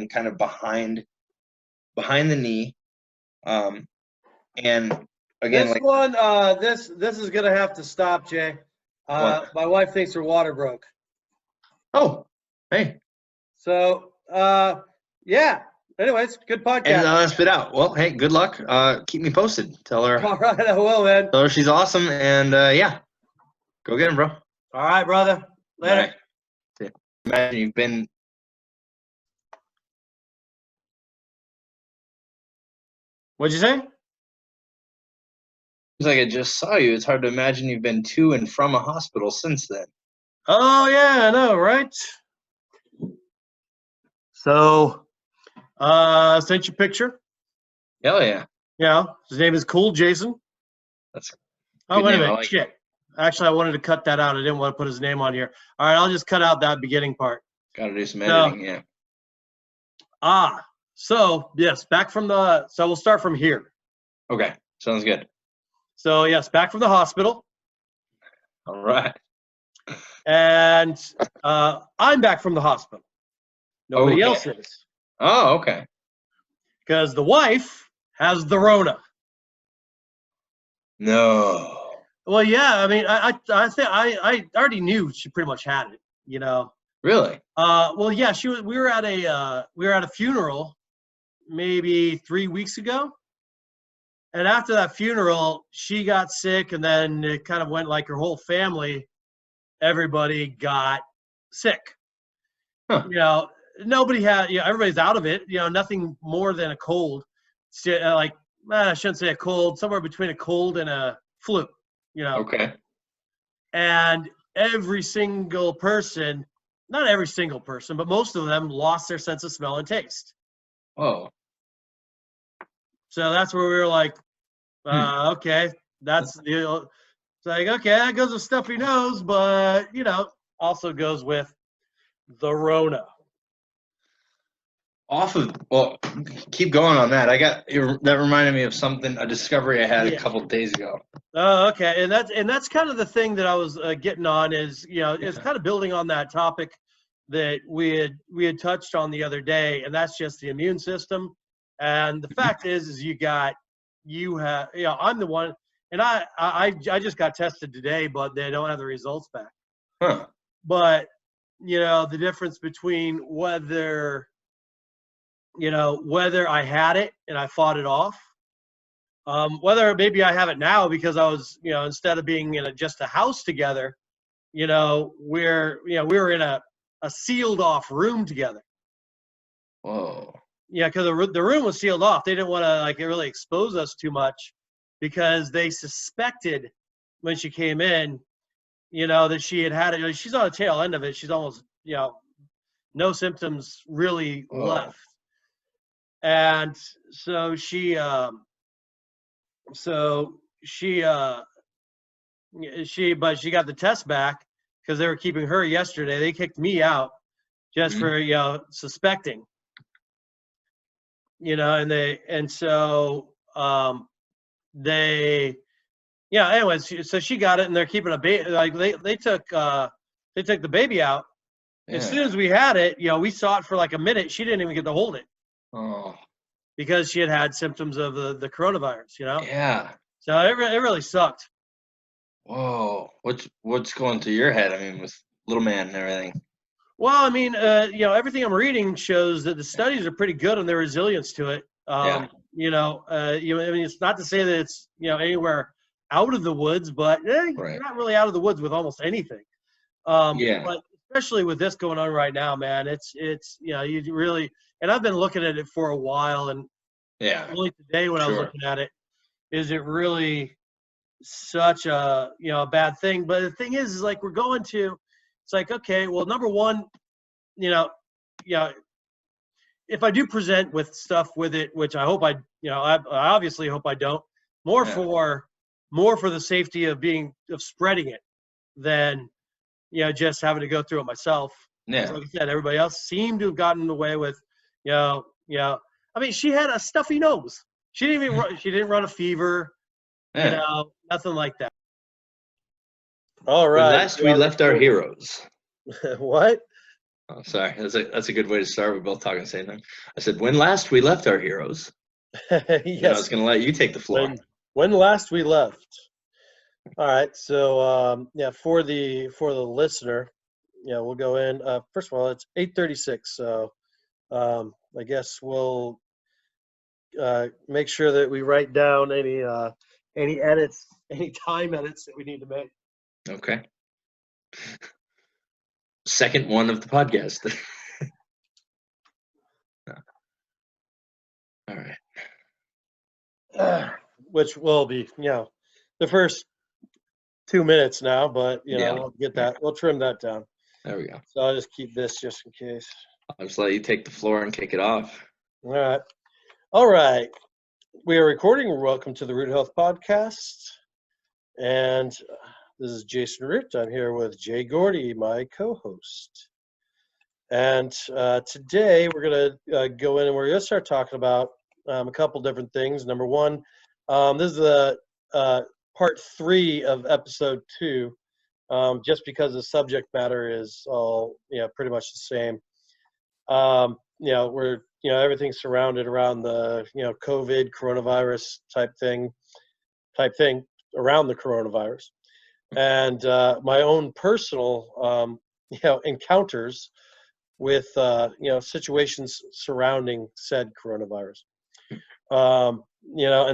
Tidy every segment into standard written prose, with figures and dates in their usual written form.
kind of behind the knee. And again, this one, this is gonna have to stop, Jay. My wife thinks her water broke. Oh, hey. So, yeah. Anyways, good podcast. And that's it out. Well, hey, good luck. Keep me posted. Tell her. All right, I will, man. Tell her she's awesome, and yeah, go get him, bro. All right, brother. Later. Bye. Imagine you've been. What'd you say? Seems like I just saw you. It's hard to imagine you've been to and from a hospital since then. Oh yeah, I know, right? So, sent you a picture. Hell yeah. Yeah, his name is Cool Jason. That's. Oh, wait a minute. Like shit. it. Actually, I wanted to cut that out. I didn't want to put his name on here. All right, I'll just cut out that beginning part. Got to do some editing, yeah. So yes, back from the. So we'll start from here. Okay, sounds good. So yes, back from the hospital. All right. And I'm back from the hospital. Nobody else is. Oh, okay. Because the wife has the Rona. No. Well, yeah. I mean, I think I already knew she pretty much had it. You know. Really? Well, yeah. We were at a funeral maybe 3 weeks ago, and after that funeral, she got sick, and then it kind of went like her whole family. Everybody got sick. Huh. You know, nobody had. Everybody's out of it. You know, nothing more than a cold. I shouldn't say a cold. Somewhere between a cold and a flu. You know. Okay. And every single person, not every single person, but most of them lost their sense of smell and taste. Oh. So that's where we were like, okay, that's the. It's like, okay, that goes with stuffy nose, but also goes with the Rona. Well, keep going on that. That reminded me of a discovery I had a couple of days ago. Oh, okay, and that's kind of the thing that I was getting on is it's kind of building on that topic that we had touched on the other day, and that's just the immune system. And the fact is I'm the one, and I just got tested today, but they don't have the results back. Huh. But the difference between whether I had it and I fought it off, whether maybe I have it now because I was, instead of being in just a house together, we were in a sealed off room together. Whoa. Yeah, because the room was sealed off. They didn't want to really expose us too much because they suspected when she came in, that she had it. She's on the tail end of it. She's almost, no symptoms really left. And so she got the test back because they were keeping her yesterday. They kicked me out just for, suspecting, anyways, so she got it and they're keeping a baby. Like they took the baby out. Yeah. As soon as we had it, we saw it for like a minute. She didn't even get to hold it. Oh. Because she had symptoms of the coronavirus, Yeah. So it really sucked. Whoa. What's going through your head? I mean, with little man and everything. Well, I mean, everything I'm reading shows that the studies are pretty good on their resilience to it. I mean, it's not to say that it's anywhere out of the woods, but you're not really out of the woods with almost anything. But especially with this going on right now, man, it's you really. And I've been looking at it for a while, and only today when I was looking at it, is it really such a bad thing? But the thing is like we're going to. It's like, okay, well, number one, if I do present with stuff with it, which I hope I obviously hope I don't, more for the safety of spreading it than just having to go through it myself. Yeah. Like I said, everybody else seemed to have gotten away with, I mean, she had a stuffy nose. She didn't run a fever, nothing like that. All right. Last we left our heroes. What? Oh, sorry. That's a good way to start. We're both talking the same thing. I said, when last we left our heroes. Then I was Yes. going to let you take the floor. When last we left. All right. So yeah, for the listener, yeah, we'll go in. First of all, it's 8:36. So I guess we'll make sure that we write down any edits, any time edits that we need to make. Okay. Second one of the podcast. All right. Which will be, the first 2 minutes now, but Yeah. we'll get that. We'll trim that down. There we go. So I'll just keep this just in case. I'll just let you take the floor and kick it off. All right. All right. We are recording. Welcome to the RootHealth podcast. And this is Jason Root. I'm here with Jay Gordy, my co-host. And today we're going to go in and we're going to start talking about a couple different things. Number one, this is the part 3 of episode 2, just because the subject matter is all pretty much the same. We're everything's surrounded around the COVID coronavirus type thing around the coronavirus, and my own personal encounters with situations surrounding said coronavirus. And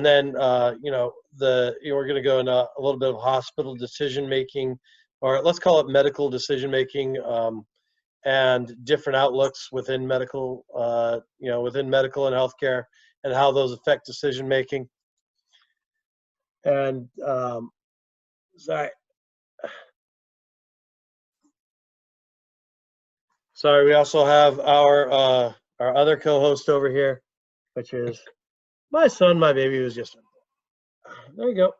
then we're going to go into a little bit of hospital decision making, or let's call it medical decision making, and different outlooks within medical, within medical and healthcare, and how those affect decision making. And sorry, we also have our other co-host over here, which is my son, my baby, who's just there you go.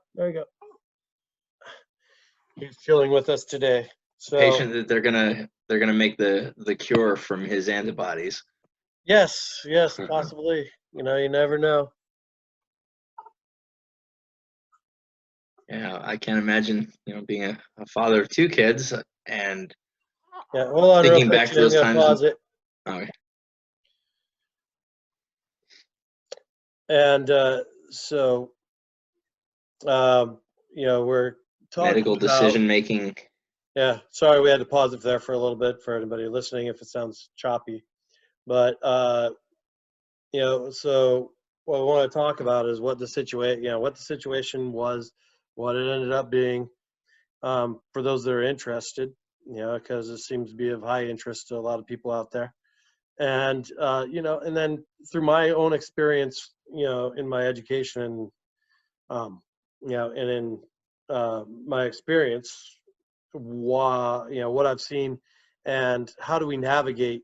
He's chilling with us today. So Patient that they're gonna make the cure from his antibodies. yes, possibly. You never know. Yeah, I can't imagine being a father of 2 kids and Hold on, thinking real quick. back to those I'm gonna times. pause it. Okay. And so we're talking Medical about decision making. Yeah, sorry, we had to pause it there for a little bit for anybody listening if it sounds choppy. But so what we want to talk about is what the situation was, what it ended up being, for those that are interested, because it seems to be of high interest to a lot of people out there. And and then through my own experience, in my education, and and in my experience, what I've seen, and how do we navigate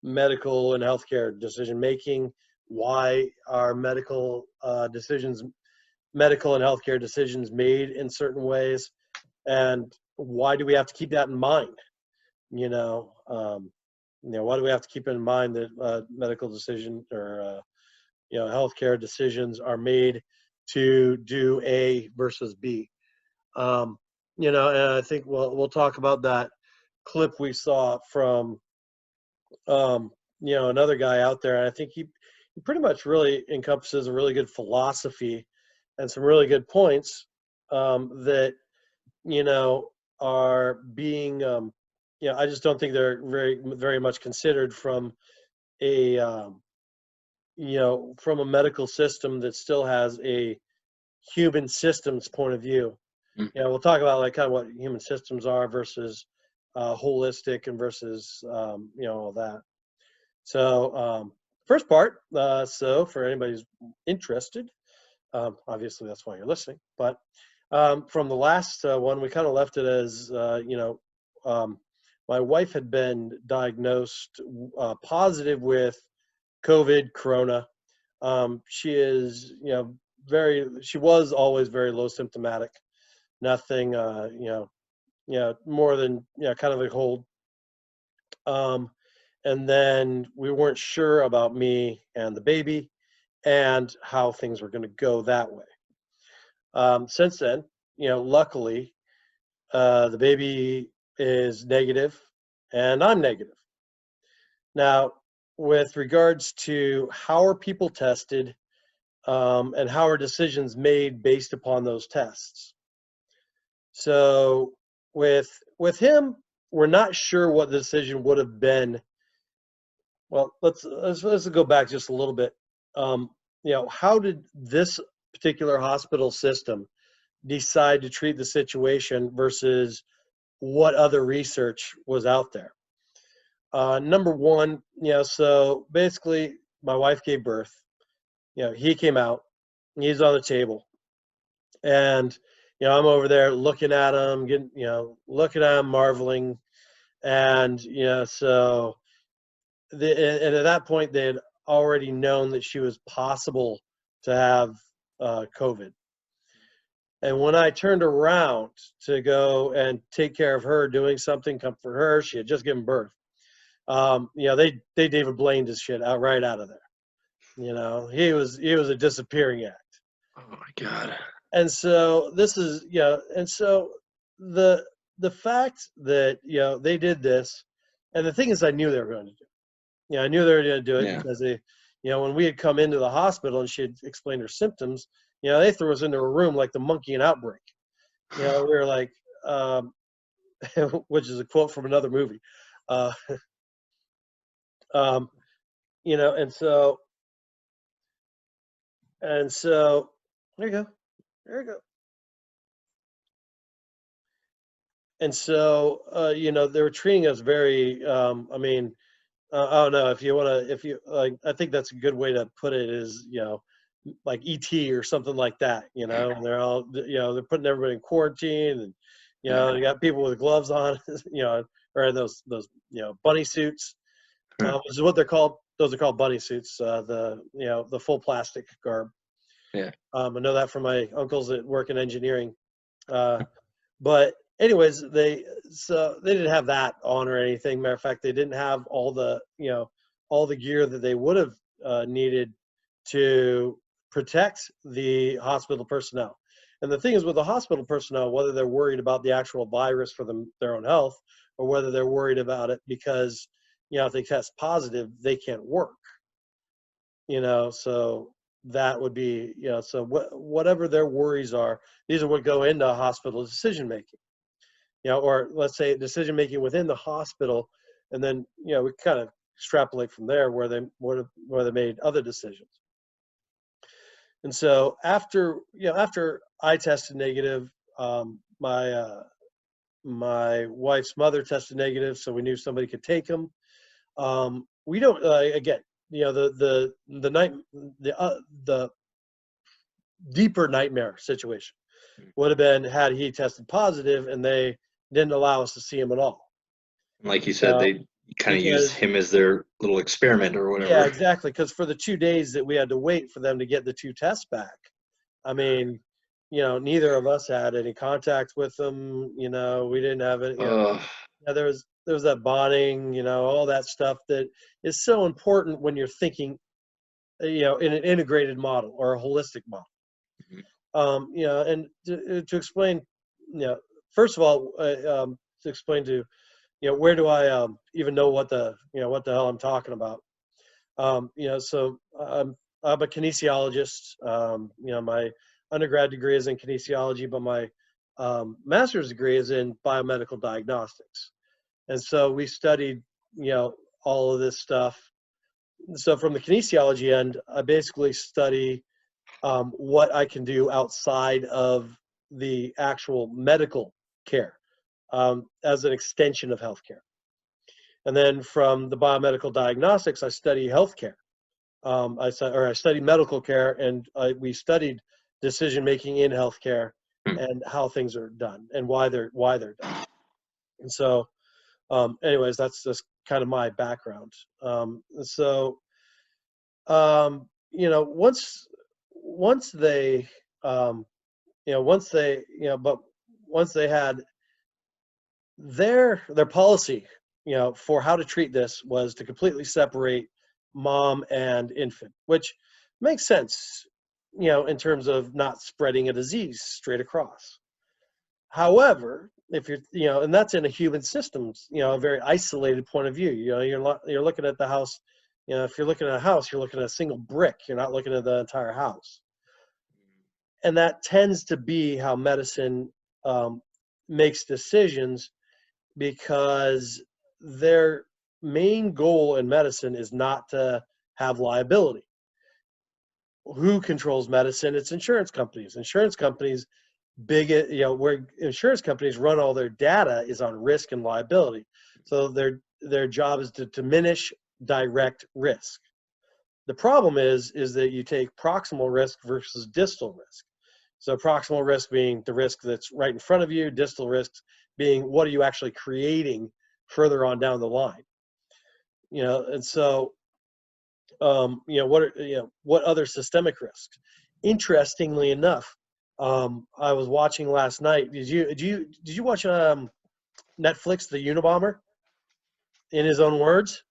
medical and healthcare decision making? Why are medical and healthcare decisions made in certain ways, and why do we have to keep that in mind? Why do we have to keep in mind that medical decision or healthcare decisions are made to do A versus B? And I think we'll talk about that clip we saw from another guy out there. And I think he pretty much really encompasses a really good philosophy and some really good points that are being I just don't think they're very very much considered from a from a medical system that still has a human systems point of view. Mm. We'll talk about like kind of what human systems are versus holistic and versus all that. So first part. So for anybody who's interested, obviously that's why you're listening. But from the last one, we kind of left it as my wife had been diagnosed positive with COVID, corona. She is, she was always very low symptomatic. Nothing, more than, kind of a cold. And then we weren't sure about me and the baby and how things were going to go that way. Since then, luckily, the baby is negative and I'm negative. Now, with regards to how are people tested, and how are decisions made based upon those tests? So with him, we're not sure what the decision would have been. Well, let's go back just a little bit. Um, how did this particular hospital system decide to treat the situation versus what other research was out there? Number one, so basically, my wife gave birth. He came out. He's on the table, and I'm over there looking at him, looking at him, marveling, and so and at that point they had already known that she was possible to have COVID. And when I turned around to go and take care of her, doing something, comfort her, she had just given birth. They David Blaine his shit right out of there. He was a disappearing act. Oh my God. And so this is, and so the fact that they did this, and the thing is, I knew they were going to do. I knew they were going to do it because they, when we had come into the hospital and she had explained her symptoms, they threw us into a room like the monkey in Outbreak. We were like, which is a quote from another movie. And so there you go. There you go. And so, they were treating us very, I don't know if you want to, if you like, I think that's a good way to put it is, like ET or something like that, and they're all, they're putting everybody in quarantine, and, you got people with gloves on, or those, bunny suits, which is what they're called. Those are called bunny suits, the full plastic garb. Yeah. I know that from my uncles that work in engineering. But anyways, they didn't have that on or anything. Matter of fact, they didn't have all the gear that they would have needed to protect the hospital personnel. And the thing is, with the hospital personnel, whether they're worried about the actual virus for their own health, or whether they're worried about it because if they test positive, they can't work. So that would be, so whatever their worries are, these are what go into hospital decision making, or let's say decision making within the hospital, and then we kind of extrapolate from there where they made other decisions. And so after I tested negative, my wife's mother tested negative, so we knew somebody could take them. We don't again, the deeper nightmare situation would have been had he tested positive and they didn't allow us to see him at all. Like you said, they kind of use him as their little experiment or whatever. Yeah, exactly. Because for the 2 days that we had to wait for them to get the 2 tests back, I mean, neither of us had any contact with them. We didn't have it. There was that bonding, all that stuff that is so important when you're thinking, in an integrated model or a holistic model. And to explain, first of all, to explain to, where do I even know what the hell I'm talking about? So I'm a kinesiologist. My undergrad degree is in kinesiology, but my master's degree is in biomedical diagnostics. And so we studied, all of this stuff. So from the kinesiology end, I basically study what I can do outside of the actual medical care as an extension of healthcare. And then from the biomedical diagnostics, I study healthcare. I study medical care, and we studied decision making in healthcare and how things are done and why they're done. And so, anyways, that's just kind of my background. Once they, once they had their policy, for how to treat this was to completely separate mom and infant, which makes sense, in terms of not spreading a disease straight across. However, if you're, you know, and that's in a human systems, you know, a very isolated point of view. You know, you're looking at the house. You know, if you're looking at a house, you're looking at a single brick. You're not looking at the entire house. And that tends to be how medicine makes decisions, because their main goal in medicine is not to have liability. Who controls medicine? It's insurance companies. Insurance companies, you know, where insurance companies run all their data is on risk and liability. So their job is to diminish direct risk. The problem is that you take proximal risk versus distal risk. So proximal risk being the risk that's right in front of you, distal risk being what are you actually creating further on down the line. You know, and so you know, what other systemic risks? Interestingly enough, I was watching last night. Did you watch Netflix, The Unabomber? In his own words.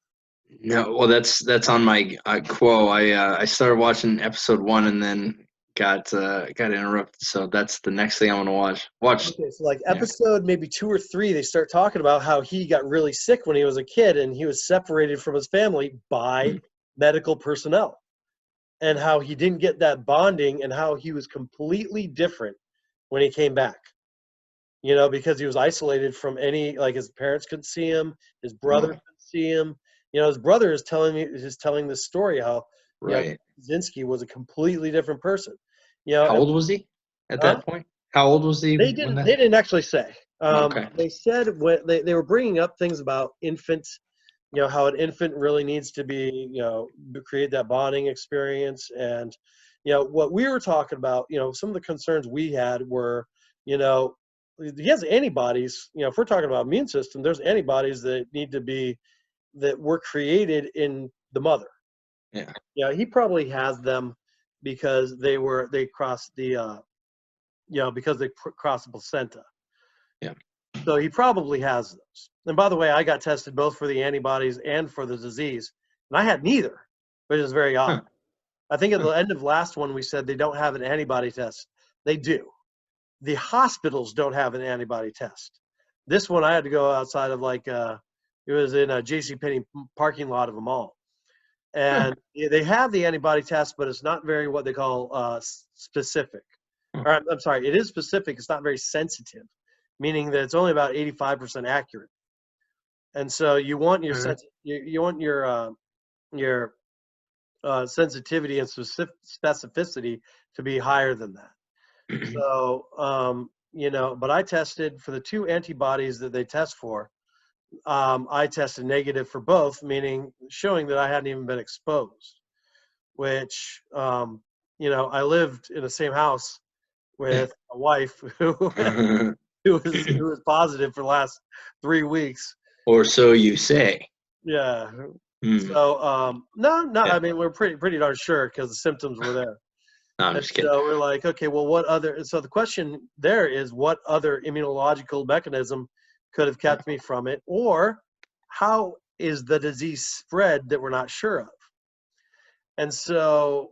No, well, that's on my quo. I started watching episode 1 and then got interrupted. So that's the next thing I want to watch. Okay, so like episode maybe 2 or 3, they start talking about how he got really sick when he was a kid and he was separated from his family by medical personnel, and how he didn't get that bonding, and how he was completely different when he came back. You know, because he was isolated from any, like his parents couldn't see him, his brother couldn't see him. You know, his brother is telling this story how Right. you know, Kaczynski was a completely different person. You know, How old was he at that point? How old was he? They didn't actually say. Okay. They said when they were bringing up things about infants, you know, how an infant really needs to be, you know, create that bonding experience. And, you know, what we were talking about, you know, some of the concerns we had were, you know, he has antibodies. You know, if we're talking about immune system, there's antibodies that need to be, that were created in the mother. Yeah. Yeah, he probably has them because they crossed the, you know, because they crossed the placenta. Yeah. So he probably has those. And by the way, I got tested both for the antibodies and for the disease, and I had neither, which is very odd. Huh. I think at the end of last one, we said they don't have an antibody test. They do. The hospitals don't have an antibody test. This one, I had to go outside of like, it was in a JCPenney parking lot of a mall. And they have the antibody test, but it's not very what they call specific. Or I'm sorry, it is specific. It's not very sensitive, meaning that it's only about 85% accurate. And so you want your you want your sensitivity and specificity to be higher than that. So you know, but I tested for the 2 antibodies that they test for. I tested negative for both, meaning showing that I hadn't even been exposed. Which you know, I lived in the same house with a wife who was positive for the last 3 weeks. Or so you say. Yeah. So no, I mean, we're pretty darn sure because the symptoms were there. No, I'm And just kidding. so we're like, okay, well, what other? So the question there is, what other immunological mechanism could have kept me from it, or how is the disease spread that we're not sure of? And so,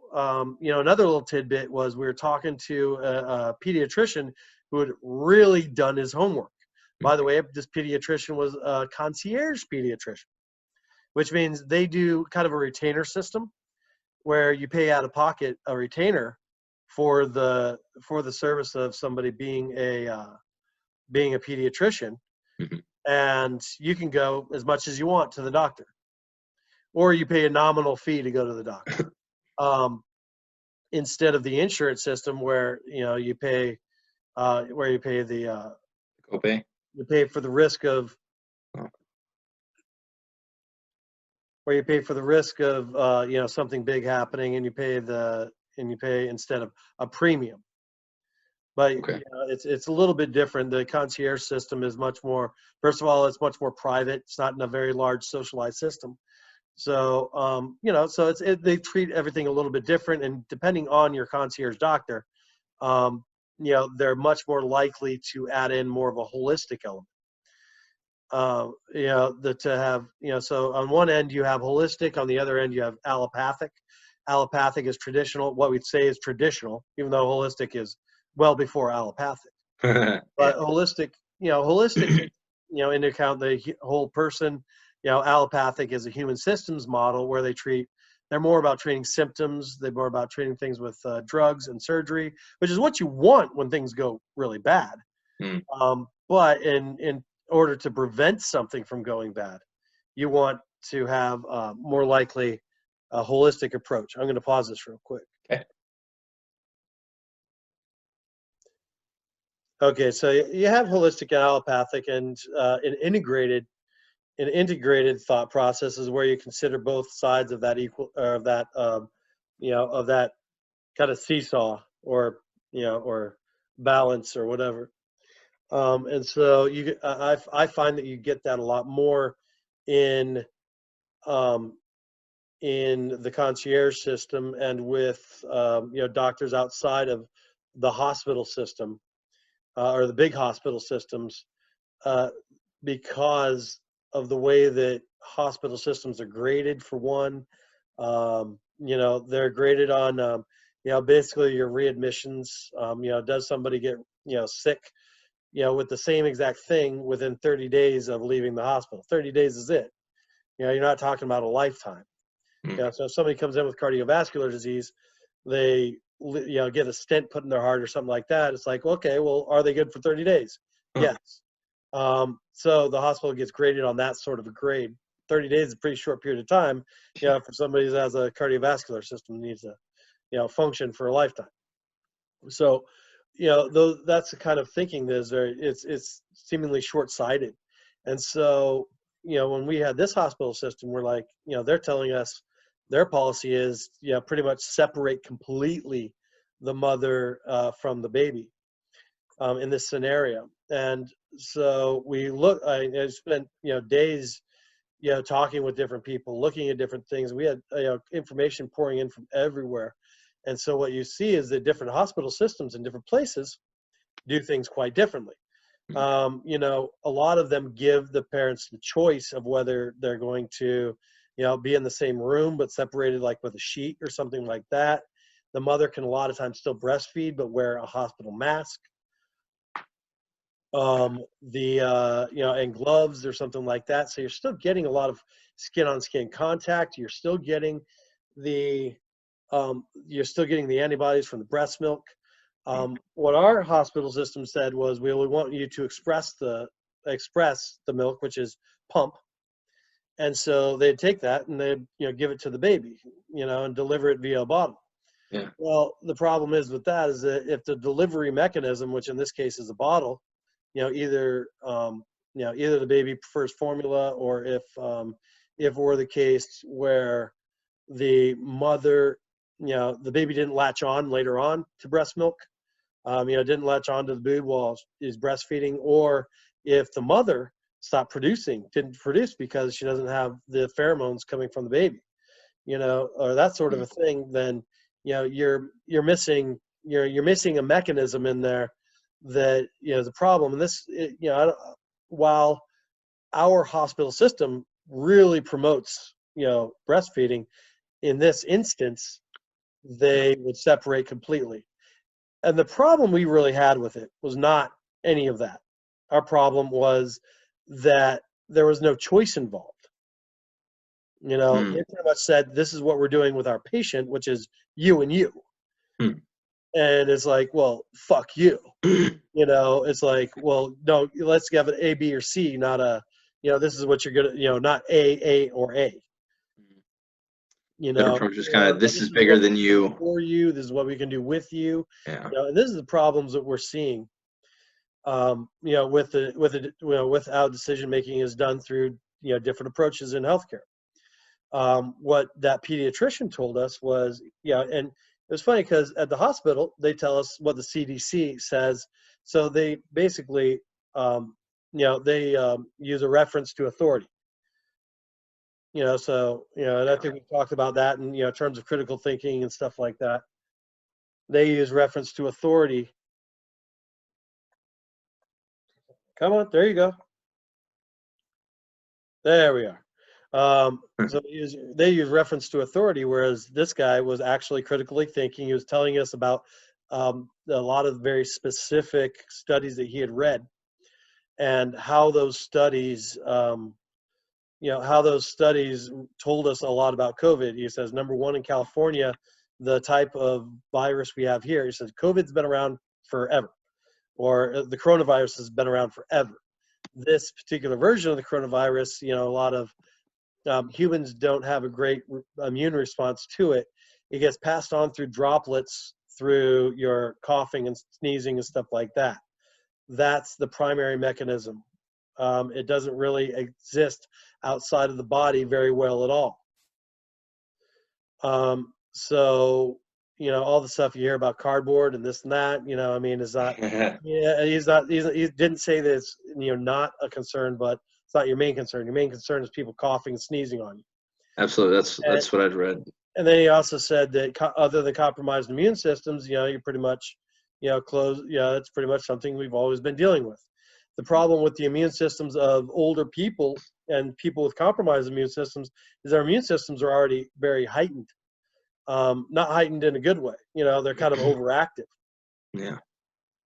you know, another little tidbit was we were talking to a pediatrician who had really done his homework. By the way, this pediatrician was a concierge pediatrician, which means they do kind of a retainer system where you pay out of pocket a retainer for the service of somebody being a pediatrician, and you can go as much as you want to the doctor, or you pay a nominal fee to go to the doctor. Instead of the insurance system where, you know, you pay the copay. You pay for the risk of where you pay for the risk of you know, something big happening, and you pay instead of a premium. But you know, it's a little bit different. The concierge system is much more, first of all, it's much more private. It's not in a very large socialized system. So you know, so they treat everything a little bit different, and depending on your concierge doctor, you know, they're much more likely to add in more of a holistic element. You know, to have, you know, so on one end you have holistic, on the other end you have allopathic. Allopathic is traditional, what we'd say is traditional, even though holistic is well before allopathic. But holistic holistic takes, into account the whole person. Allopathic is a human systems model where they're more about treating symptoms. They're more about treating things with drugs and surgery, which is what you want when things go really bad. But in order to prevent something from going bad, you want to have more likely a holistic approach. I'm going to pause this real quick. Okay. Okay, so you have holistic and allopathic, and an integrated thought process is where you consider both sides of that of that kind of seesaw, or balance or whatever. And so I find that you get that a lot more in um, in the concierge system and with doctors outside of the hospital system, or the big hospital systems, uh, because of the way that hospital systems are graded. For one, they're graded on basically your readmissions. Does somebody get sick with the same exact thing within 30 days of leaving the hospital? 30 days is it. You're not talking about a lifetime. So if somebody comes in with cardiovascular disease, they get a stent put in their heart or something like that. It's like, okay, well, are they good for 30 days? Yes. So the hospital gets graded on that sort of a grade. 30 days is a pretty short period of time, for somebody who has a cardiovascular system needs to, function for a lifetime. So, that's the kind of thinking that is it's seemingly short-sighted. And so, when we had this hospital system, we're like, they're telling us their policy is, pretty much separate completely the mother from the baby in this scenario. And so I spent, days, talking with different people, looking at different things. We had, information pouring in from everywhere. And so what you see is that different hospital systems in different places do things quite differently. A lot of them give the parents the choice of whether they're going to, be in the same room but separated, like with a sheet or something like that. The mother can a lot of times still breastfeed but wear a hospital mask. And gloves or something like that. So you're still getting a lot of skin on skin contact. You're still getting the antibodies from the breast milk. What our hospital system said was, we want you to express the milk, which is pump. And so they'd take that and they'd, give it to the baby, and deliver it via a bottle. Yeah. Well, the problem is with that is that if the delivery mechanism, which in this case is a bottle, either the baby prefers formula, or if it were the case where the mother, the baby didn't latch on later on to breast milk, didn't latch on to the boob while he's breastfeeding, or if the mother didn't produce because she doesn't have the pheromones coming from the baby, or that sort of a thing, then, you're missing a mechanism in there that, is a problem. And this, while our hospital system really promotes, breastfeeding, in this instance, they would separate completely. And the problem we really had with it was not any of that. Our problem was that there was no choice involved. They pretty much said, this is what we're doing with our patient, which is you and you. And it's like, well, fuck you. It's like, well, no, let's have an A, B, or C, not a, this is what you're going to, not A, or A. Their approach is kind of, this is bigger than you. For you, this is what we can do with you. Yeah. And this is the problems that we're seeing. With how decision making is done through different approaches in healthcare. What that pediatrician told us was, and it was funny because at the hospital they tell us what the CDC says. So they basically, they use a reference to authority. And I think we talked about that in, terms of critical thinking and stuff like that. They use reference to authority. Come on, there you go. There we are. So they use reference to authority, whereas this guy was actually critically thinking. He was telling us about a lot of very specific studies that he had read. and how those studies, told us a lot about COVID. He says, number one, in California, the type of virus we have here, he says, COVID's been around forever, or the coronavirus has been around forever. This particular version of the coronavirus, a lot of humans don't have a great immune response to it. It gets passed on through droplets, through your coughing and sneezing and stuff like that. That's the primary mechanism. It doesn't really exist outside of the body very well at all. So, all the stuff you hear about cardboard and this and that, is not, yeah, he didn't say that it's, not a concern, but it's not your main concern. Your main concern is people coughing and sneezing on you. Absolutely. That's what I'd read. And then he also said that other than compromised immune systems, you're pretty much, close. It's pretty much something we've always been dealing with. The problem with the immune systems of older people and people with compromised immune systems is their immune systems are already very heightened. Not heightened in a good way. They're kind of overactive. Yeah.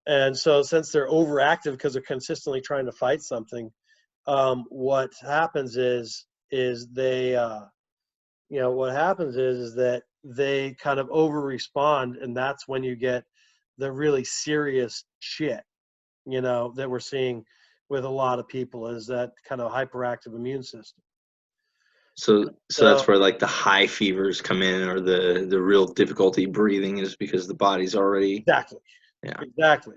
And so since they're overactive because they're consistently trying to fight something, what happens is they, what happens is that they kind of over respond, and that's when you get the really serious shit, that we're seeing with a lot of people, is that kind of hyperactive immune system. So that's where like the high fevers come in, or the real difficulty breathing is because the body's already. Exactly. Yeah. Exactly.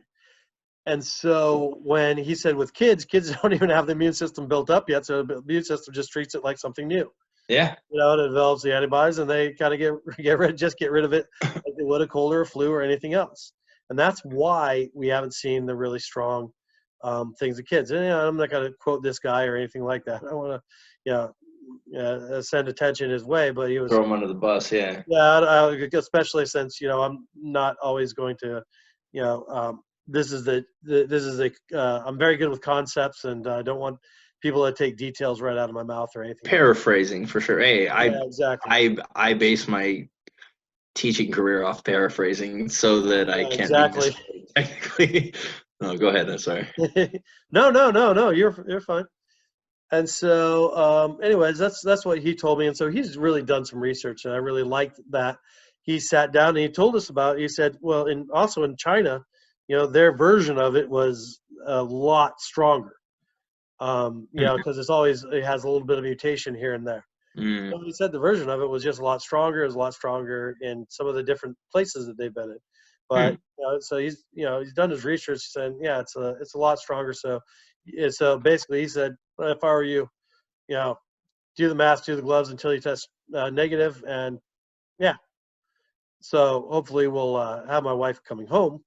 And so when he said with kids don't even have the immune system built up yet, so the immune system just treats it like something new. Yeah. It develops the antibodies, and they kind of get rid of it like they would a cold or a flu or anything else. And that's why we haven't seen the really strong things of kids. And I'm not going to quote this guy or anything like that. I want to, send attention his way, but he was throw him under the bus. Yeah. Yeah, especially since I'm not always going to, this is I'm very good with concepts, and I don't want people to take details right out of my mouth or anything. Paraphrasing for sure. Hey, exactly. I base my teaching career off paraphrasing so that I can't exactly. be technically. No, go ahead. I'm sorry. No. You're fine. And so, anyways, that's what he told me. And so he's really done some research, and I really liked that. He sat down and he told us about it. He said, well, also in China, their version of it was a lot stronger. Because it has a little bit of mutation here and there. So he said the version of it was just a lot stronger. It was a lot stronger in some of the different places that they've been in. But so he's done his research. He said, yeah, it's a lot stronger. So basically, he said, well, if I were you, do the mask, do the gloves until you test negative, and yeah. So hopefully we'll have my wife coming home.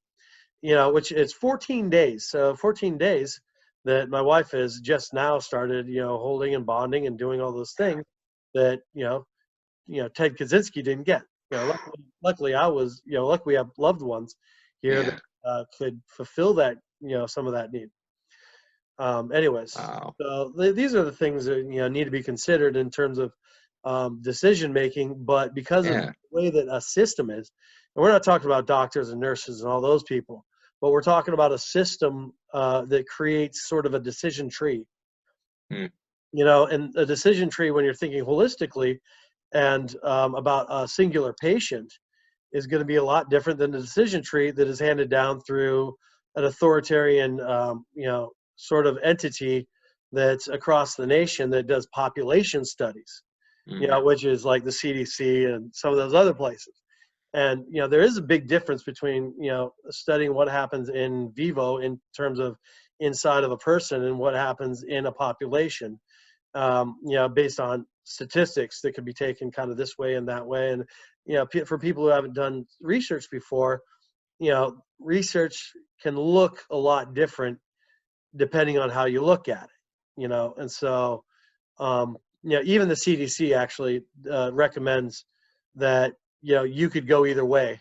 Which it's 14 days. So 14 days that my wife has just now started, holding and bonding and doing all those things that, Ted Kaczynski didn't get. Luckily I was, luckily we have loved ones here that could fulfill that, some of that need. Anyways, wow. So these are the things that, need to be considered in terms of decision making, but because of the way that a system is, and we're not talking about doctors and nurses and all those people, but we're talking about a system that creates sort of a decision tree. And a decision tree, when you're thinking holistically and about a singular patient, is going to be a lot different than the decision tree that is handed down through an authoritarian, sort of entity that's across the nation that does population studies, which is like the CDC and some of those other places. And, there is a big difference between, studying what happens in vivo in terms of inside of a person and what happens in a population, based on statistics that could be taken kind of this way and that way. And, for people who haven't done research before, research can look a lot different depending on how you look at it, and so, even the CDC actually recommends that, you could go either way.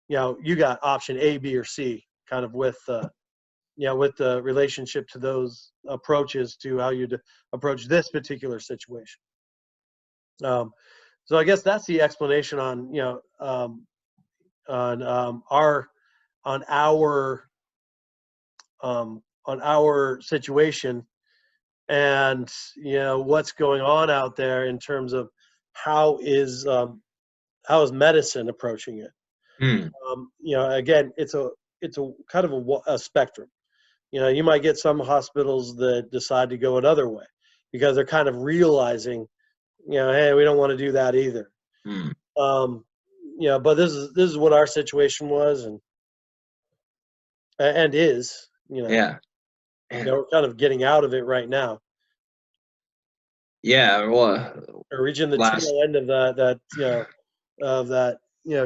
You got option A, B, or C, kind of with the relationship to those approaches to how you approach this particular situation. So I guess that's the explanation on, on our our situation and, what's going on out there in terms of how is medicine approaching it. Hmm. Again, it's a kind of a spectrum. You might get some hospitals that decide to go another way because they're kind of realizing, hey, we don't want to do that either. Hmm. Um, but this is what our situation was and is, Yeah. Yeah. we're kind of getting out of it right now. Yeah. Well, We're reaching the last. tail end of that,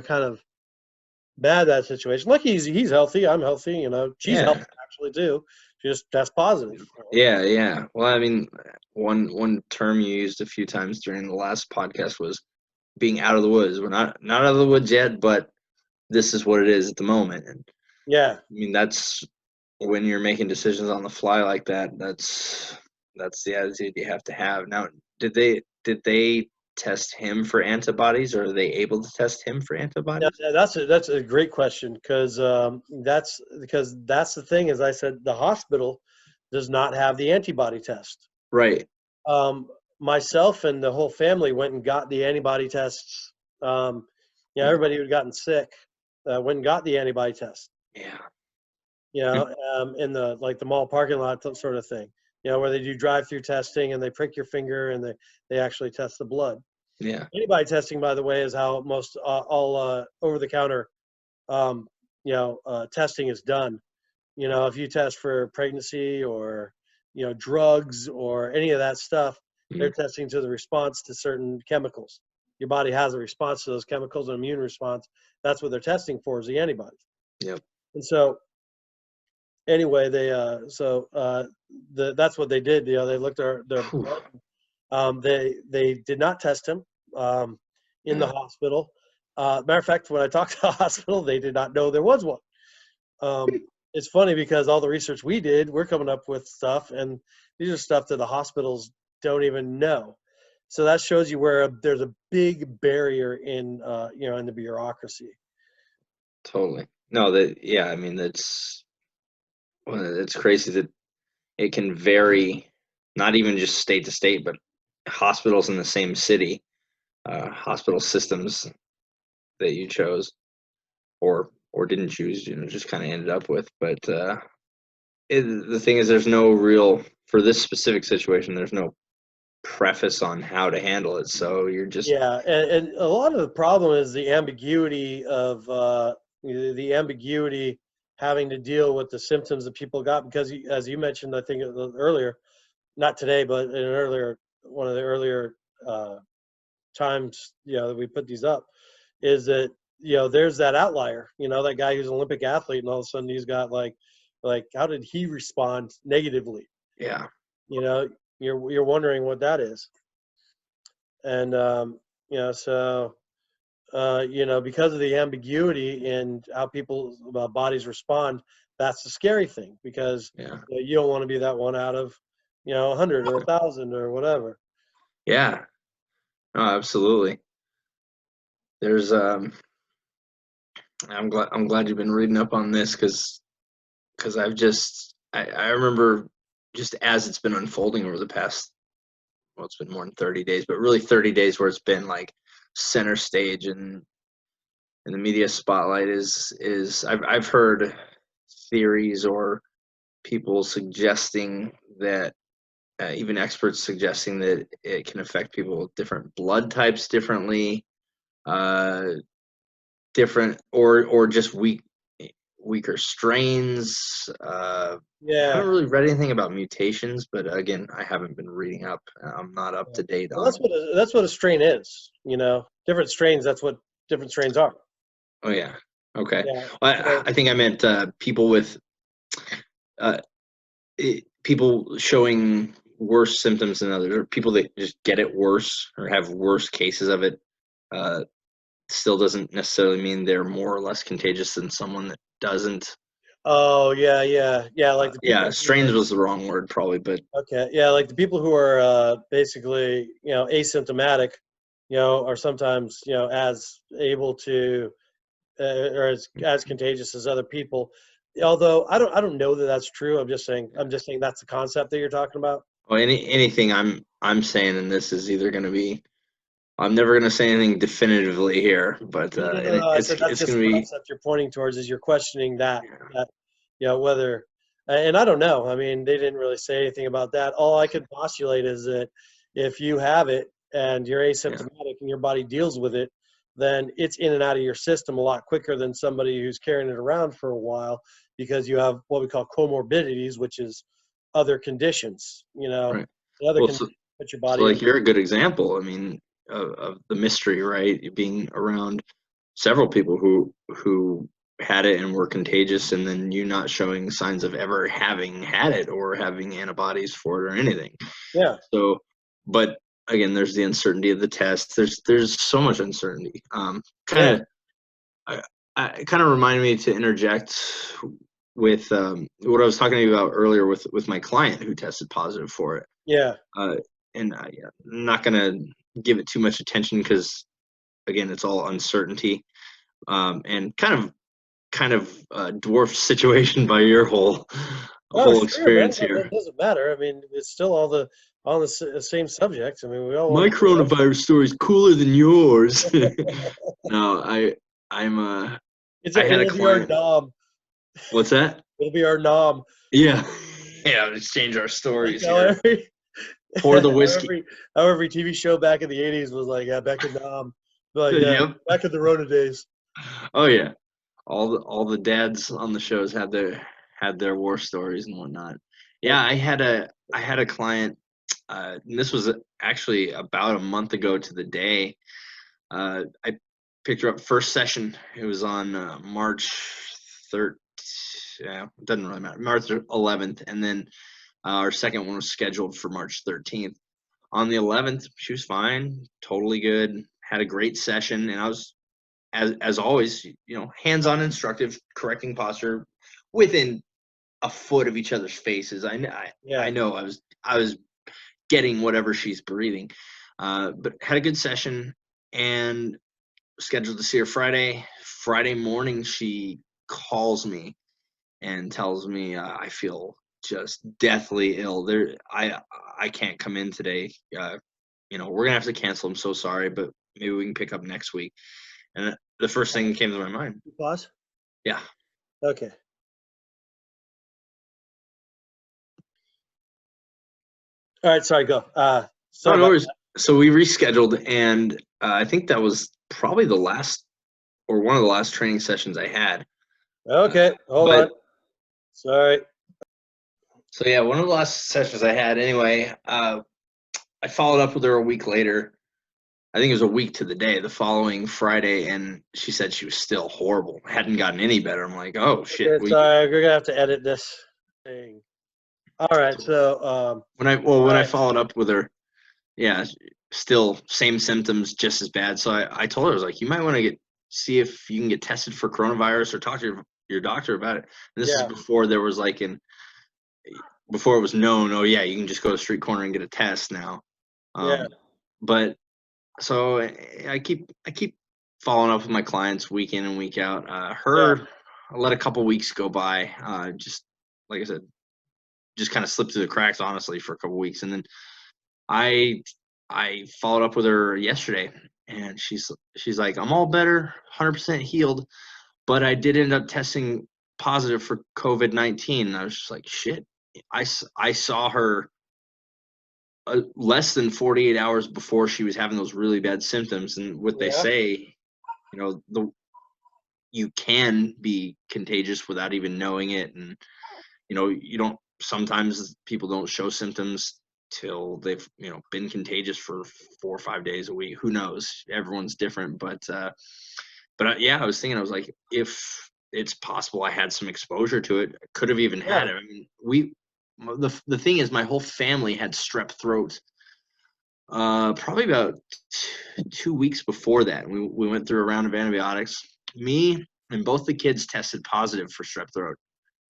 kind of that situation. Like he's healthy, I'm healthy, she's healthy Yeah. actually too. She just tests positive. Yeah. Yeah. Well, I mean, one term you used a few times during the last podcast was being out of the woods. We're not out of the woods yet, but this is what it is at the moment. And Yeah. I mean, that's when you're making decisions on the fly like that. That's the attitude you have to have. Now, did they test him for antibodies, or are they able to test him for Yeah, antibodies? that's a great question because that's the thing. As I said, the hospital does not have the antibody test. Right. Um, Myself and the whole family went and got the antibody tests. Hmm. Everybody who'd gotten sick went and got the antibody test. Yeah. In the mall parking lot sort of thing. Where they do drive-through testing and they prick your finger and they actually test the blood. Yeah. Antibody testing, by the way, is how most all over-the-counter testing is done. If you test for pregnancy or drugs or any of that stuff, they're Hmm. testing to the response to certain chemicals. Your body has a response to those chemicals, an immune response. That's what they're testing for, is the antibodies. Yep. And so anyway, that's what they did. They looked at their Whew. blood. They did not test him in the Yeah. hospital. Matter of fact, when I talked to the hospital, they did not know there was one. It's funny because all the research we did, we're coming up with stuff, and these are stuff that the hospitals don't even know. So that shows you where there's a big barrier in the bureaucracy. Totally. No, that yeah, I mean it's crazy that it can vary, not even just state to state, but hospitals in the same city, hospital systems that you chose or didn't choose, just kind of ended up with. But the thing is, there's no real for this specific situation. There's no preface on how to handle it, so you're just Yeah, and a lot of the problem is the ambiguity of having to deal with the symptoms that people got because, as you mentioned, I think earlier, not today, but in an earlier one of the earlier uh, times, that we put these up, is that there's that outlier, that guy who's an Olympic athlete, and all of a sudden he's got like how did he respond negatively? yeah, You know, you're wondering what that is, and so because of the ambiguity in how people's bodies respond, that's the scary thing because yeah, you don't want to be that one out of 100 or 1,000 or whatever. yeah. No, absolutely. There's I'm glad you've been reading up on this because I remember just as it's been unfolding over the past, well, it's been more than 30 days, but really 30 days where it's been like center stage and in the media spotlight is I've heard theories or people suggesting that even experts suggesting that it can affect people with different blood types differently, uh, different or just weaker strains. I Yeah. haven't really read anything about mutations, but again, I haven't been reading up. I'm not up Yeah. to date Well, on. that's what a strain is. Different strains. That's what different strains are. Oh yeah, okay. Yeah. Well, So I think I meant people with uh, people showing worse symptoms than others, or people that just get it worse or have worse cases of it. Uh, Still doesn't necessarily mean they're more or less contagious than someone that doesn't. oh yeah, yeah, yeah. Like the Yeah, people who strains was the wrong word probably, but okay, yeah, like the people who are basically asymptomatic, are sometimes as able to or as contagious as other people. Although I don't know that that's true. I'm just saying that's the concept that you're talking about. Well, anything I'm saying in this is either going to be. I'm never going to say anything definitively here, but and No. I said that's it's just going the to be. concept you're pointing towards. Is you're questioning that whether, and I don't know. I mean, they didn't really say anything about that. All I could postulate is that if you have it and you're Yeah, asymptomatic and your body deals with it, then it's in and out of your system a lot quicker than somebody who's carrying it around for a while because you have what we call comorbidities, which is other conditions. right. The other Well, conditions put your so body in. like you're a good example. I mean, of the mystery, right? Being around several people who had it and were contagious, and then you not showing signs of ever having had it or having antibodies for it or anything. Yeah. So, but again, there's the uncertainty of the test. There's so much uncertainty. Yeah. Kind of, I kind of reminded me to interject with what I was talking about earlier with my client who tested positive for it. Yeah. Uh, and I'm not gonna give it too much attention because again, it's all uncertainty and kind of dwarfed situation by your whole Oh, whole sure, man. experience That here. doesn't matter. I mean, it's still all the same subjects. I mean, we all My want. coronavirus story is cooler than yours. No, I'm I had a It'll be our client. nom. What's that? It'll be our nom. Yeah, yeah. Exchange our Like stories how here. every Pour how the whiskey. every how every TV show back in the '80s was like, yeah, back in nom. Like, yeah, Yep. back in the Rona days. Oh yeah. All the dads on the shows had their war stories and whatnot. Yeah, Like, I had a client. And this was actually about a month ago to the day. I picked her up first session. It was on March 3rd. Yeah, it doesn't really matter. March 11th, and then our second one was scheduled for March 13th. On the 11th, she was fine, totally good. Had a great session, and I was, as always, hands-on instructive, correcting posture within a foot of each other's faces. I yeah. know I was getting whatever she's breathing, but had a good session and scheduled to see her Friday. Friday morning, she calls me and tells me I feel just deathly ill. I can't come in today. We're gonna have to cancel. I'm so sorry, but maybe we can pick up next week. And the first thing that came to my mind, Pause. yeah. Okay. All right. Sorry. Go. Oh, Sorry no about worries. So we rescheduled, and I think that was probably the last or one of the last training sessions I had. that. Okay. Hold on. But Sorry. so yeah, one of the last sessions I had anyway. I followed up with her a week later. I think it was a week to the day, the following Friday, and she said she was still horrible, hadn't gotten any better. I'm like, oh shit. Okay. Sorry. We're gonna have to edit this thing. All right. So So, when all I right. followed up with her, yeah, still same symptoms, just as bad. So I told her, I was like, you might want to see if you can get tested for coronavirus or talk to your doctor about it. And this is Yeah. before there was before it was known. Oh yeah, you can just go to street corner and get a test now. Yeah. But so I keep following up with my clients week in and week out. Yeah. I let a couple weeks go by. Just like I said, just kind of slipped through the cracks, honestly, for a couple weeks, and then I I followed up with her yesterday, and she's like, I'm all better, 100% healed, but I did end up testing positive for COVID-19. And I was just like, shit. I saw her less than 48 hours before she was having those really bad symptoms, and what they Yeah. say, you can be contagious without even knowing it, and you don't. Sometimes people don't show symptoms till they've been contagious for 4 or 5 days a week. Who knows? Everyone's different, but yeah, I was thinking, I was like, if it's possible I had some exposure to it, I could have even Yeah. had it. I mean, the thing is, my whole family had strep throat. Probably about 2 weeks before that, we went through a round of antibiotics. Me and both the kids tested positive for strep throat.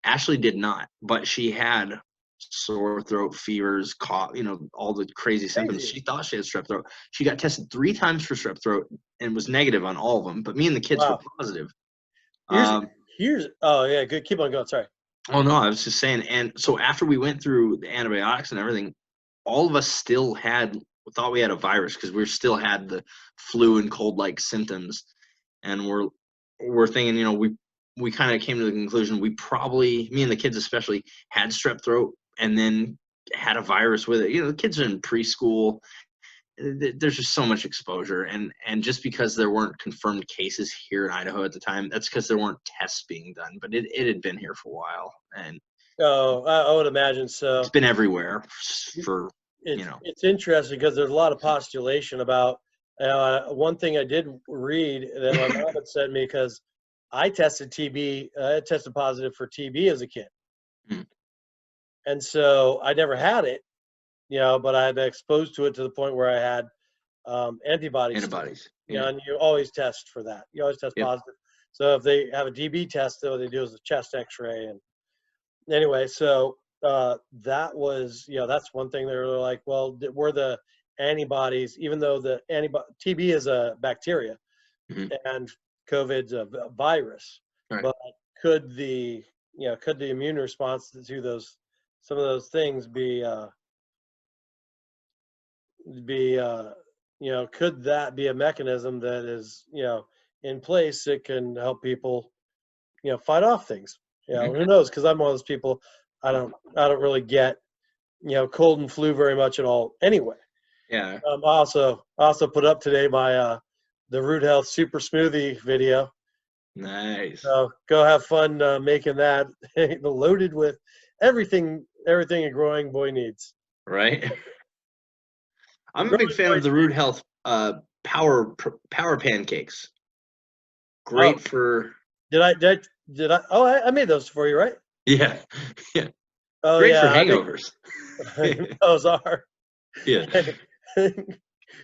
Ashley did not, but she had sore throat, fevers, cough, all the crazy symptoms. Crazy. She thought she had strep throat. She got tested 3 times for strep throat and was negative on all of them. But me and the kids were Wow. positive. Here's Um, Oh yeah, good. Keep on going. Sorry. Oh no, I was just saying. And so after we went through the antibiotics and everything, all of us still thought we had a virus because we still had the flu and cold-like symptoms, and we're thinking, we kind of came to the conclusion we probably, me and the kids especially, had strep throat and then had a virus with it. The kids are in preschool. There's just so much exposure, and just because there weren't confirmed cases here in Idaho at the time, that's because there weren't tests being done, but it had been here for a while, and Oh, I would imagine so. it's been everywhere for It's interesting because there's a lot of postulation about one thing I did read that my mom had sent me, because I tested positive for TB as a kid. Mm. And so I never had it, but I had been exposed to it to the point where I had antibodies. Yeah. And you always test for that. You always test positive. So if they have a DB test, what they do is a chest X-ray. And anyway, so that was, that's one thing. They were like, well, were the antibodies, even though the TB is a bacteria, mm-hmm. and COVID's a virus, right. But could the immune response to some of those things could that be a mechanism that is, in place that can help people, fight off things? Mm-hmm. Who knows? Because I'm one of those people, I don't really get, cold and flu very much at all anyway. Yeah. I also put up today my the RootHealth Super Smoothie video. Nice. So go have fun making that. Loaded with everything a growing boy needs. Right. I'm a big fan of the RootHealth power pancakes. Great for. Did I? Oh, I made those for you, right? Yeah. Yeah. Oh, great yeah, for hangovers. Those are. Yeah.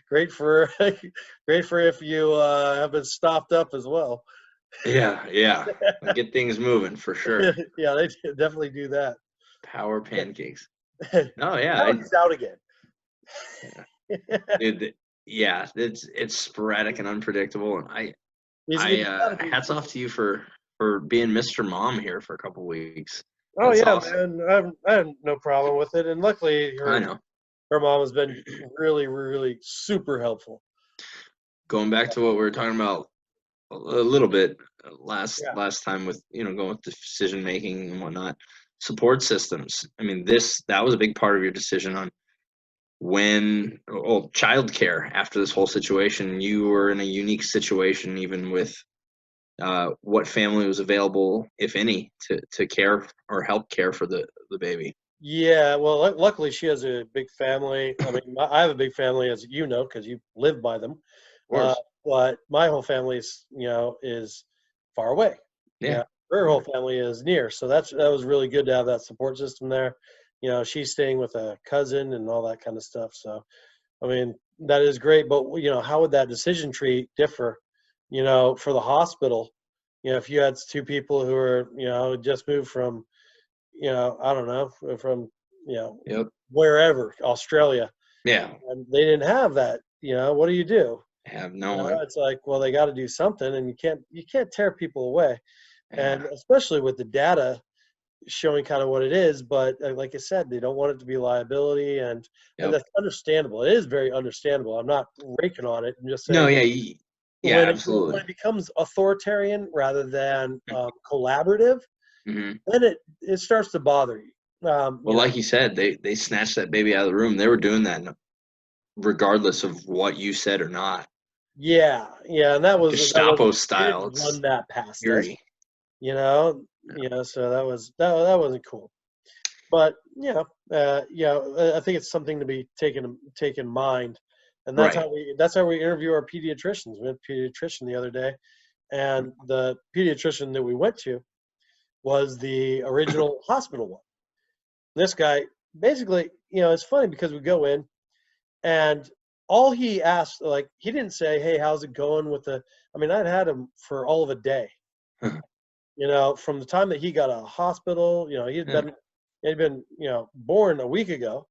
Great for if you have been stopped up as well. Yeah. Get things moving for sure. Yeah, they definitely do that. Power pancakes. Oh yeah. Now he's out again. Yeah. It's sporadic and unpredictable, and hats off to you for being Mr. Mom here for a couple weeks. Oh yeah, awesome. Man, I have no problem with it, and luckily her mom has been really, really super helpful. Going back to what we were talking about a little bit last time with going with decision making and whatnot, support systems. I mean, that was a big part of your decision on childcare. After this whole situation, you were in a unique situation, even with what family was available, if any, to care or help care for the baby. Yeah, well, luckily she has a big family. I mean, I have a big family, as you know, because you live by them. But my whole family is far away. Yeah. Her whole family is near, so that was really good to have that support system there. She's staying with a cousin and all that kind of stuff. So, I mean, that is great. But how would that decision tree differ? For the hospital, if you had two people who are just moved from, I don't know, from wherever, Australia. Yeah. And they didn't have that. What do you do? Have no one. It's like, well, they got to do something, and you can't tear people away. Yeah. And especially with the data showing kind of what it is, but like I said, they don't want it to be liability, and that's understandable. It is very understandable. I'm not raking on it. I'm just saying. No, yeah, absolutely. When it becomes authoritarian rather than collaborative, mm-hmm. then it starts to bother you. Like you said, they snatched that baby out of the room. They were doing that regardless of what you said or not. Yeah, and that was Gestapo style. Run that past us, so that wasn't cool. But I think it's something to be taken in mind, and that's how we interview our pediatricians. We had a pediatrician the other day, and the pediatrician that we went to was the original hospital one. This guy basically, it's funny because we go in, and all he asked, like, he didn't say, "Hey, how's it going with the?" I mean, I'd had him for all of a day. From the time that he got out of hospital, he'd been born a week ago,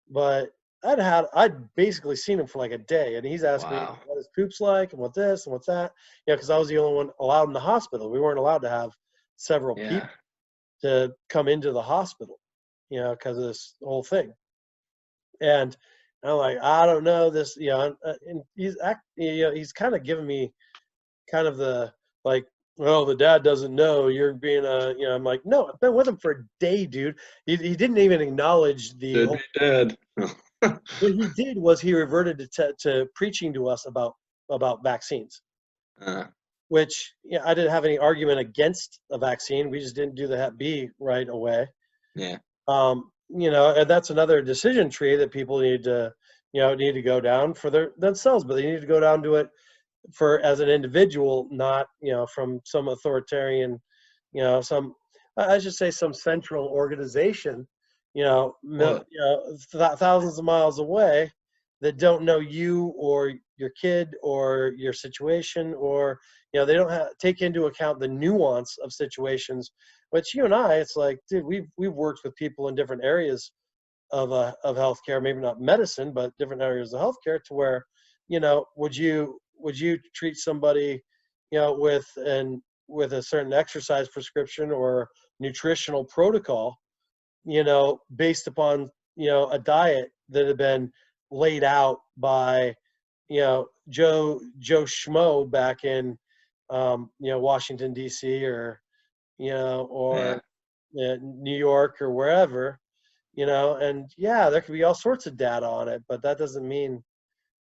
but I'd basically seen him for like a day, and he's asked me what his poop's like and what this and what's that. Because I was the only one allowed in the hospital. We weren't allowed to have several Yeah. people to come into the hospital, because of this whole thing. And I'm like, I don't know this, and he's kind of giving me kind of the like, well, the dad doesn't know you're being I'm like, no, I've been with him for a day, dude. He didn't even acknowledge the Dead whole. be dead. What he did was he reverted to preaching to us about vaccines, uh, which I didn't have any argument against a vaccine. We just didn't do the Hep B right away. yeah. And that's another decision tree that people need to go down for themselves, but they need to go down to it for as an individual, not from some authoritarian, some I should say some central organization, Well, thousands of miles away that don't know you or your kid or your situation, or they don't take into account the nuance of situations. Which you and I, it's like, dude, we've worked with people in different areas of healthcare, maybe not medicine, but different areas of healthcare, to where, would you treat somebody, with a certain exercise prescription or nutritional protocol, based upon a diet that had been laid out by Joe Schmo back in Washington D.C. or yeah. or New York or wherever, and yeah, there could be all sorts of data on it, but that doesn't mean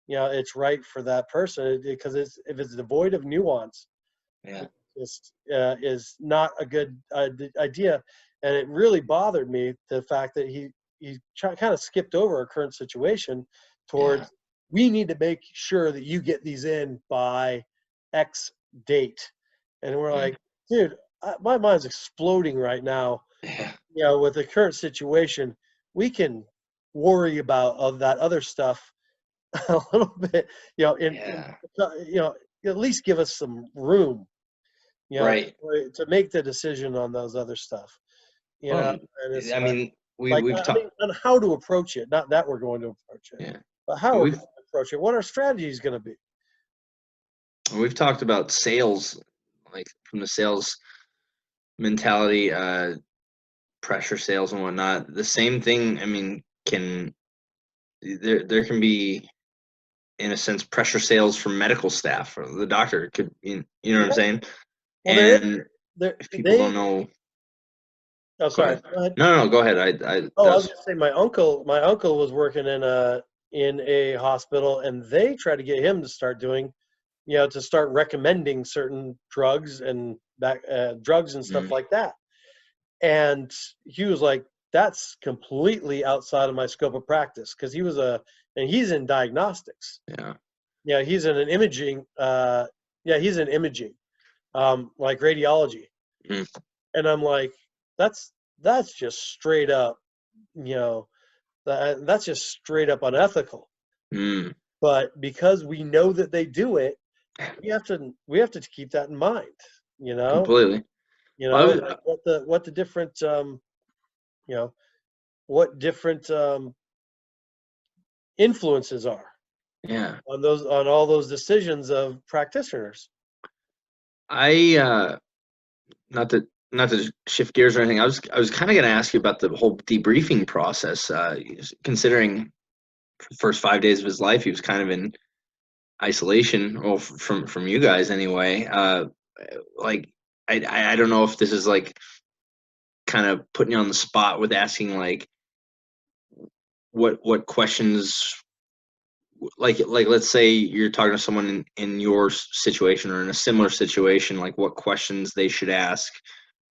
it's right for that person, because if it's devoid of nuance, Yeah. it just is not a good idea. And it really bothered me, the fact that he kind of skipped over our current situation Yeah. towards, we need to make sure that you get these in by X date, and we're Mm, like, dude, my mind's exploding right now. yeah. With the current situation, we can worry about of that other stuff a little bit, Yeah. at least give us some room, Right. to make the decision on those other stuff, Well, and it's I mean, like, we've I mean, talked. on how to approach it, not that we're going to approach it, Yeah. but how we're going We've to approach it, what our strategy is going to be. we've talked about sales, like from the sales mentality, pressure sales and whatnot. The same thing. I mean, there can be, in a sense, pressure sales from medical staff or the doctor could, you know what I'm Yeah. saying? Well, there is And there if people they don't know, oh, go sorry, ahead. go ahead. No, no, go ahead. I Oh, I was that's gonna say, my uncle was working in a hospital, and they tried to get him to start doing, to start recommending certain drugs and drugs and stuff mm, like that. And he was like, "That's completely outside of my scope of practice," because and he's in diagnostics. yeah, Yeah, he's in an imaging. Yeah, he's in imaging, like radiology. mm, And I'm like, that's just straight up, you know, that's just straight up unethical. mm, But because we know that they do it, we have to keep that in mind. You know, completely. you Well, know, like what the different you know what different influences are yeah, on all those decisions of practitioners. I not to not to shift gears or anything. I was kind of going to ask you about the whole debriefing process. Considering for the first 5 days of his life, he was kind of in isolation, well, from you guys anyway. Like I don't know if this is like kind of putting you on the spot with asking like what questions, like let's say you're talking to someone in your situation or in a similar situation, like what questions they should ask,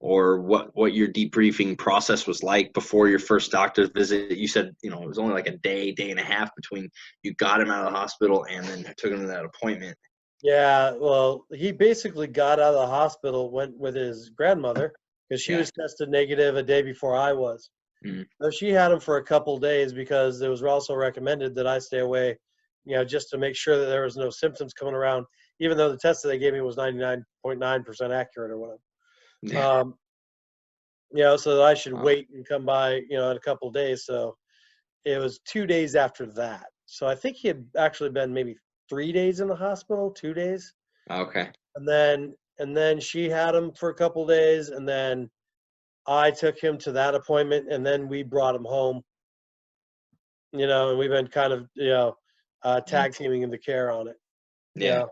or what your debriefing process was like before your first doctor's visit. You said it was only like a day and a half between you got him out of the hospital and then took him to that appointment. Yeah, well, he basically got out of the hospital, went with his grandmother because she Yeah. was tested negative a day before I was. Mm, So she had him for a couple days, because it was also recommended that I stay away, just to make sure that there was no symptoms coming around, even though the test that they gave me was 99.9% accurate or whatever. yeah. Um, so that I should Wow. wait and come by, in a couple days. So it was 2 days after that. So I think he had actually been maybe 3 days in the hospital, 2 days. Okay. And then and then she had him for a couple days, and then I took him to that appointment, and then we brought him home. And we've been kind of tag teaming in the care on it. Yeah.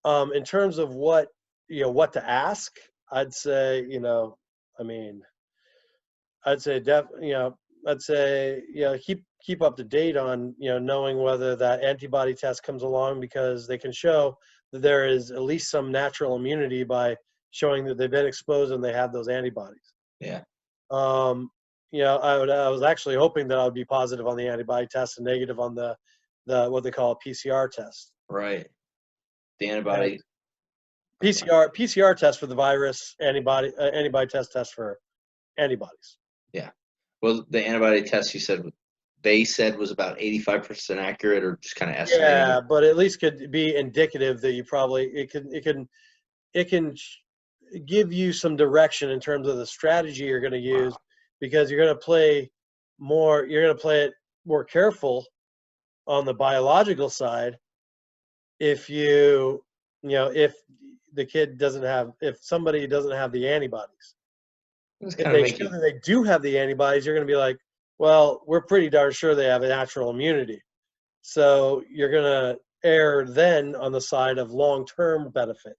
In terms of what to ask, I'd say, I mean, I'd say keep up to date on knowing whether that antibody test comes along, because they can show that there is at least some natural immunity by showing that they've been exposed and they have those antibodies. Yeah. I was actually hoping that I would be positive on the antibody test and negative on the what they call a PCR test. Right. The antibody. PCR test for the virus, antibody test for antibodies. Yeah. Well, the antibody test they said was about 85% accurate, or just kind of estimating. Yeah, but at least could be indicative that it can give you some direction in terms of the strategy you're going to use, because you're going to play it more careful on the biological side if if the kid if somebody doesn't have the antibodies. If they show that they do have the antibodies, you're going to be like, well, we're pretty darn sure they have a natural immunity. So you're going to err then on the side of long-term benefit,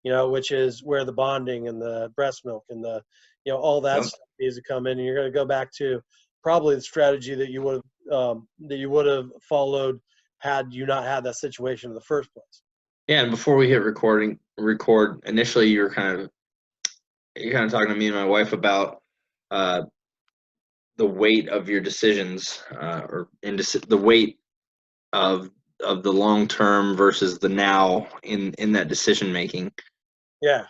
which is where the bonding and the breast milk and the, all that stuff needs to come in. And you're going to go back to probably the strategy that you would have followed had you not had that situation in the first place. Yeah, and before we hit record, initially you're kind of talking to me and my wife about the weight of your decisions, the weight of the long term versus the now in that decision making. Yeah.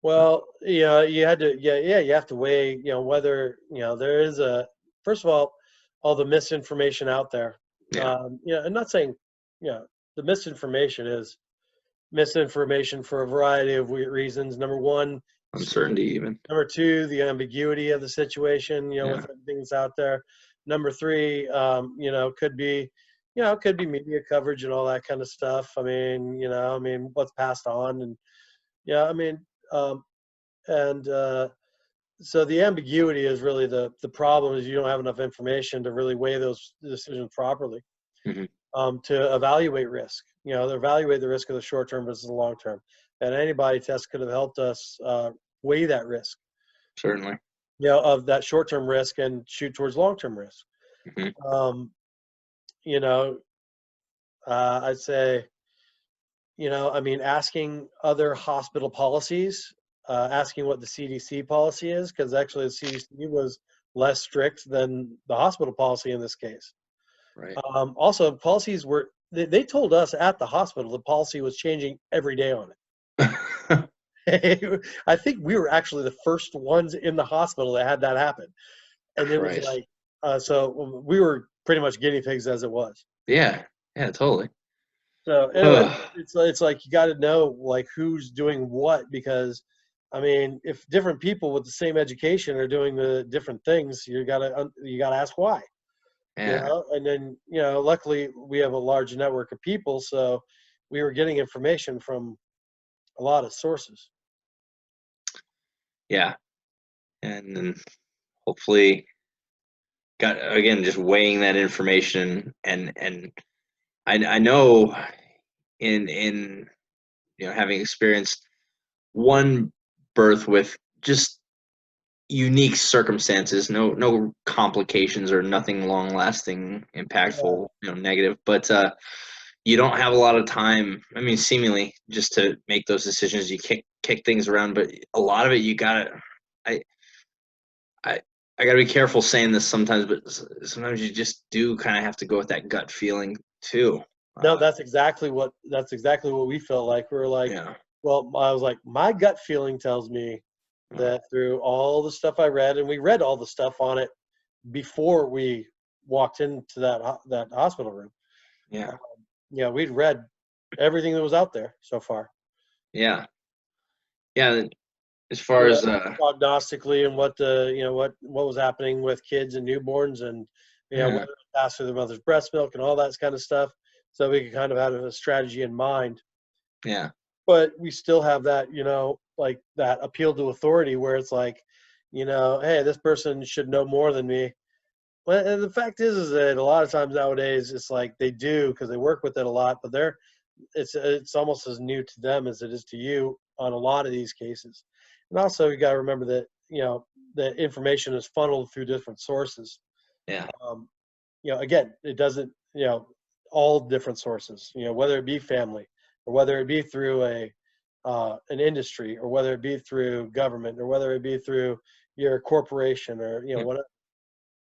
Well, you have to weigh, whether, there is first of all the misinformation out there. Yeah. I'm not saying, the misinformation is misinformation for a variety of reasons. Number one, uncertainty even. Number two, the ambiguity of the situation, with things out there. Number three, could be media coverage and all that kind of stuff. I mean, what's passed on, and so the ambiguity is really the problem, is you don't have enough information to really weigh those decisions properly. Mm-hmm. To evaluate risk, evaluate the risk of the short term versus the long term. An antibody test could have helped us weigh that risk. Certainly. Of that short term risk and shoot towards long term risk. Mm-hmm. I'd say, asking other hospital policies, asking what the CDC policy is, because actually the CDC was less strict than the hospital policy in this case. Right. Also, policies they told us at the hospital the policy was changing every day on it. I think we were actually the first ones in the hospital that had that happen. And it was like, so we were pretty much guinea pigs as it was. Yeah, totally. So anyway, it's like you got to know like who's doing what, because if different people with the same education are doing the different things, you gotta ask why. Yeah. And then luckily we have a large network of people, so we were getting information from a lot of sources. Yeah, and then hopefully just weighing that information, and I know in having experienced one birth with just unique circumstances, no complications or nothing long lasting, impactful, negative, but you don't have a lot of time, seemingly, just to make those decisions. You kick things around, but a lot of it I gotta be careful saying this sometimes, but sometimes you just do kind of have to go with that gut feeling too. No, that's exactly what we felt like. We were like, well, I was like, my gut feeling tells me that through all the stuff I read, and we read all the stuff on it before we walked into that hospital room. Yeah. We'd read everything that was out there so far. Yeah. As far as prognostically, and what was happening with kids and newborns, and whether it passed through the mother's breast milk and all that kind of stuff, so we could kind of have a strategy in mind. Yeah. but we still have that, you know, like that appeal to authority where it's like, you know, hey, this person should know more than me. Well, and the fact is that a lot of times nowadays it's like they do because they work with it a lot, but it's almost as new to them as it is to you on a lot of these cases. And also you got to remember that, you know, the information is funneled through different sources. Yeah. Um, you know, again, it doesn't, you know, all different sources, you know, whether it be family or whether it be through an industry or whether it be through government or whether it be through your corporation or, you know, Yep. what,